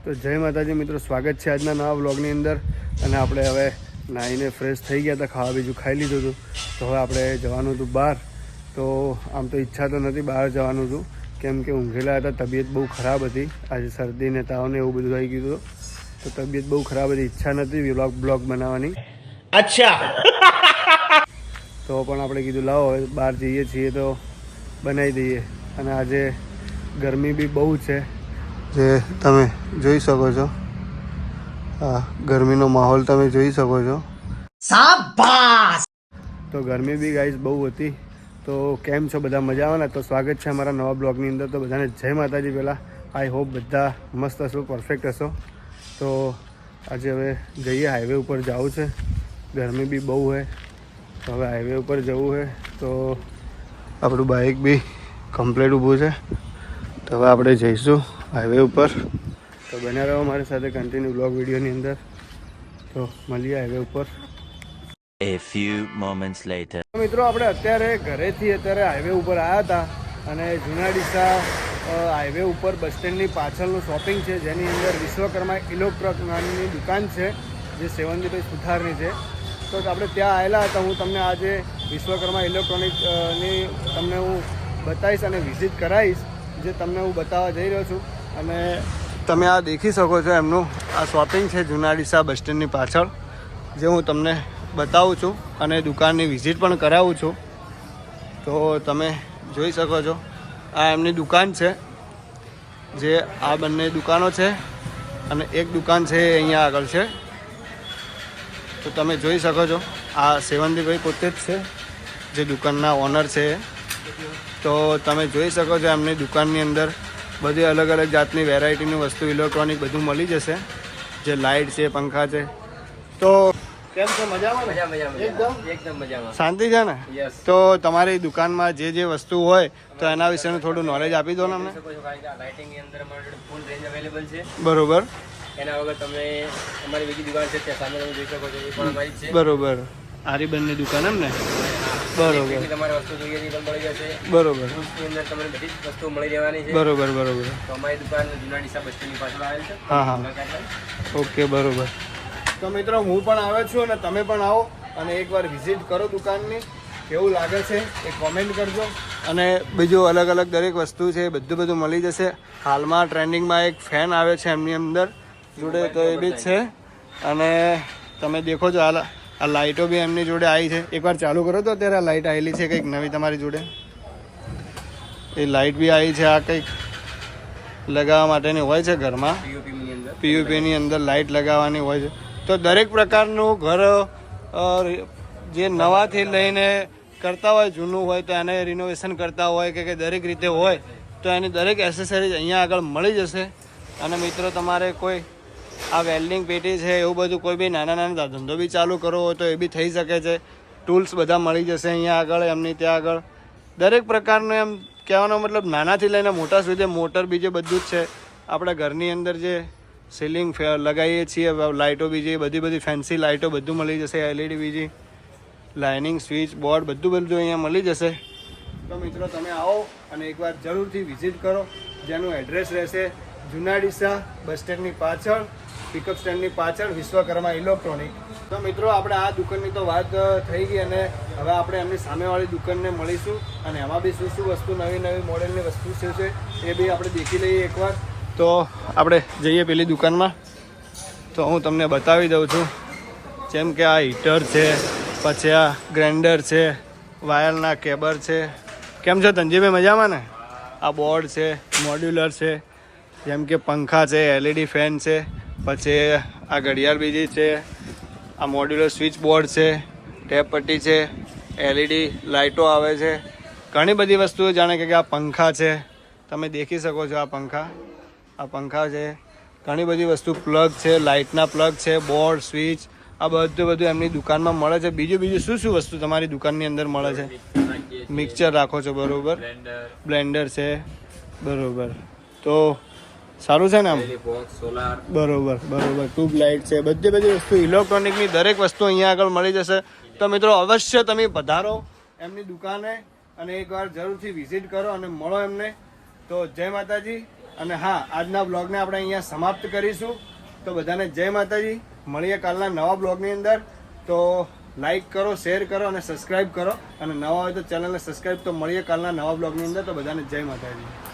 તો જય માતાજી મિત્રો, સ્વાગત છે આજના નવા વ્લોગની અંદર. અને આપણે હવે નાહીને ફ્રેશ થઈ ગયા હતા, ખાવા બીજું ખાઈ લીધું હતું. તો હવે આપણે જવાનું હતું બહાર. તો આમ તો ઈચ્છા તો નથી બહાર જવાનું હતું, કેમ કે ઊંઘેલા હતા, તબિયત બહુ ખરાબ હતી. આજે શરદી ને તાવ ને એવું બધું થઈ ગયું હતું, તો તબિયત બહુ ખરાબ હતી, ઈચ્છા નથી બ્લોગ બનાવવાની. અચ્છા. તો પણ આપણે કીધું લાવો હવે બહાર જઈએ છીએ તો બનાવી દઈએ. અને આજે ગરમી બી બહુ છે, જે તમે જોઈ શકો છો. હા, ગરમીનો માહોલ તમે જોઈ શકો છો. શાબાશ. તો ગરમી બી ગાઈસ બહુ હતી. તો કેમ છો બધા, મજામાં ને? તો સ્વાગત છે અમારા નવા બ્લોગની અંદર. તો બધાને જય માતાજી. પહેલાં આઈ હોપ બધા મસ્ત હશો, પરફેક્ટ હશો. તો આજે હવે જઈએ, હાઈવે ઉપર જવું છે. ગરમી બી બહુ છે, તો હવે હાઈવે ઉપર જવું છે. તો આપણું બાઇક બી કમ્પ્લીટ ઊભું છે, તો હવે આપણે જઈશું હાઈવે ઉપર. તો બન્યા રહો મારી સાથે કન્ટિન્યુ બ્લોગ વિડીયોની અંદર. તો મળીએ હાઈવે ઉપર. A few moments later. મિત્રો આપણે અત્યારે ઘરેથી હાઈવે ઉપર આવ્યા હતા, અને જૂના ડીસા હાઈવે ઉપર બસ સ્ટેન્ડની પાછળનું શોપિંગ છે, જેની અંદર વિશ્વકર્મા ઇલેક્ટ્રોનિક નામની દુકાન છે, જે સેવંતીભાઈ સુથારની છે. તો આપણે ત્યાં આવેલા હતા. હું તમને આજે વિશ્વકર્મા ઇલેક્ટ્રોનિકની તમને હું બતાવીશ અને વિઝિટ કરાવીશ, જે તમને હું બતાવવા જઈ રહ્યો છું. અને તમે આ દેખી શકો છો, એમનું આ શોપિંગ છે જૂના ડીસા બસ સ્ટેન્ડની પાછળ, જે હું તમને બતાવું છું અને દુકાનની વિઝિટ પણ કરાવું છું. તો તમે જોઈ શકો છો, આ એમની દુકાન છે, જે આ બંને દુકાનો છે, અને એક દુકાન છે અહીંયા આગળ છે. તો તમે જોઈ શકો છો, આ સેવંતીભાઈ પોતે જ છે, જે દુકાનના ઓનર છે. તો તમે જોઈ શકો છો, એમની દુકાનની અંદર બધી અલગ અલગ જાતની વેરાયટીની વસ્તુ ઇલેક્ટ્રોનિક બધું મળી જશે, જે લાઇટ છે, પંખા છે. તો કેમ છે, મજામાં? એકદમ મજામાં. શાંતિ છે ને? યસ. તો તમારી દુકાનમાં જે જે વસ્તુ હોય તો એના વિશેનું થોડું નોલેજ આપી દો ને અમને. લાઇટિંગ ની અંદર અમારી ફૂલ રેન્જ અવેલેબલ છે. બરોબર. એના વગર તમે અમારી બીજી દુકાન છે ત્યાં સામે તમે જોઈ શકો છો, એ પણ અમારી જ છે. બરોબર. આરી બંને દુકાન એમ ને? બરોબર. જેટલી તમારે વસ્તુ જોઈએ એ પણ મળી જશે. બરોબર. ફૂલ્સની અંદર તમને બધી જ વસ્તુ મળી રહેવાની છે. બરોબર. બરોબર. તો અમારી દુકાન જૂના ડીસા બસ સ્ટેન્ડની પાછળ આવેલ છે. હા હા. ઓકે, બરોબર. તો મિત્રો હું પણ આવ્યો છું, અને તમે પણ આવો અને એકવાર વિઝિટ કરો દુકાનની. કેવું લાગે છે એ કોમેન્ટ કરજો. અને બીજું અલગ અલગ દરેક વસ્તુ છે, બધું મળી જશે. હાલમાં ટ્રેન્ડિંગમાં એક ફેન આવે છે એમની અંદર જોડે, તો એ બી છે. અને તમે દેખો છો, આ લાઇટો બી એમની જોડે આવી છે. એકવાર ચાલુ કરો તો અત્યારે આ લાઇટ આવેલી છે કંઈક નવી તમારી જોડે. એ લાઇટ બી આવી છે. આ કંઈક લગાવવા માટેની હોય છે ઘરમાં, પીયુપીની અંદર લાઇટ લગાવવાની હોય છે. તો દરેક પ્રકારનું ઘર જે નવાથી લઈને કરતા હોય, જૂનું હોય તો એને રિનોવેશન કરતા હોય કે દરેક રીતે હોય, તો એની દરેક એસેસરીઝ અહીંયા આગળ મળી જશે. અને મિત્રો તમારે કોઈ આ વેલ્ડિંગ પેટી છે, એવું બધું કોઈ બી નાના ધંધો બી ચાલુ કરવો હોય તો એ બી થઈ શકે છે. ટૂલ્સ બધા મળી જશે અહીંયા આગળ, એમની ત્યાં આગળ. દરેક પ્રકારનું, એમ કહેવાનો મતલબ નાનાથી લઈને મોટા સુધી, મોટર બીજે બધું જ છે. આપણા ઘરની અંદર જે સીલિંગ લગાવીએ છીએ, લાઇટો બીજી બધી ફેન્સી લાઇટો બધું મળી જશે. એલઈડી બીજી લાઇનિંગ, સ્વિચ બોર્ડ બધું અહીંયા મળી જશે. તો મિત્રો તમે આવો અને એકવાર જરૂરથી વિઝિટ કરો, જેનું એડ્રેસ રહેશે જૂના ડીસા બસ સ્ટેન્ડની પાછળ, પિકઅપ સ્ટેન્ડની પાછળ, વિશ્વકર્મા ઇલેક્ટ્રોનિક. તો મિત્રો આપણે આ દુકાનની તો વાત થઈ ગઈ, અને હવે આપણે એમની સામેવાળી દુકાનને મળીશું, અને એમાં બી શું વસ્તુ નવી મોડેલની વસ્તુ છે એ બી આપણે દેખી લઈએ એકવાર. તો આપણે જઈએ પેલી દુકાનમાં. તો હું તમને બતાવી દઉં છું, જેમ કે આ હીટર છે, પછી આ ગ્રાઇન્ડર છે, વાયરના કેબલ છે. કેમ છો ધનજીભાઈ, મજામાં ને? આ બોર્ડ છે, મોડ્યુલર છે, જેમ કે પંખા છે, એલઈડી ફેન છે, પછી આ ઘડિયાળ બીજી છે, આ મોડ્યુલર સ્વિચ બોર્ડ છે, ટેપ પટ્ટી છે, એલઈડી લાઇટો આવે છે, ઘણી બધી વસ્તુઓ. જાણે કે આ પંખા છે, તમે દેખી શકો છો. આ પંખા છે, ઘણી બધી વસ્તુ, પ્લગ છે, લાઇટના પ્લગ છે, બોર્ડ, સ્વિચ, આ બધું એમની દુકાનમાં મળે છે. બીજું શું વસ્તુ તમારી દુકાનની અંદર મળે છે? મિક્સર રાખો છો, બરોબર. બ્લેન્ડર છે, બરોબર. તો સારું છે ને આમ? બરોબર. ટ્યુબલાઇટ છે, બધી વસ્તુ ઇલેક્ટ્રોનિકની દરેક વસ્તુ અહીંયા આગળ મળી જશે. તો મિત્રો અવશ્ય તમે પધારો એમની દુકાને, અને એકવાર જરૂરથી વિઝિટ કરો અને મળો એમને. તો જય માતાજી. અને હા, આજના બ્લોગને આપણે અહીંયા સમાપ્ત કરીશું. તો બધાને જય માતાજી. મળીએ કાલના નવા બ્લોગની અંદર. તો લાઈક કરો, શેર કરો અને સબસ્ક્રાઈબ કરો. અને નવા હોય તો ચેનલને સબસ્ક્રાઈબ. તો મળીએ કાલના નવા બ્લોગની અંદર. તો બધાને જય માતાજી.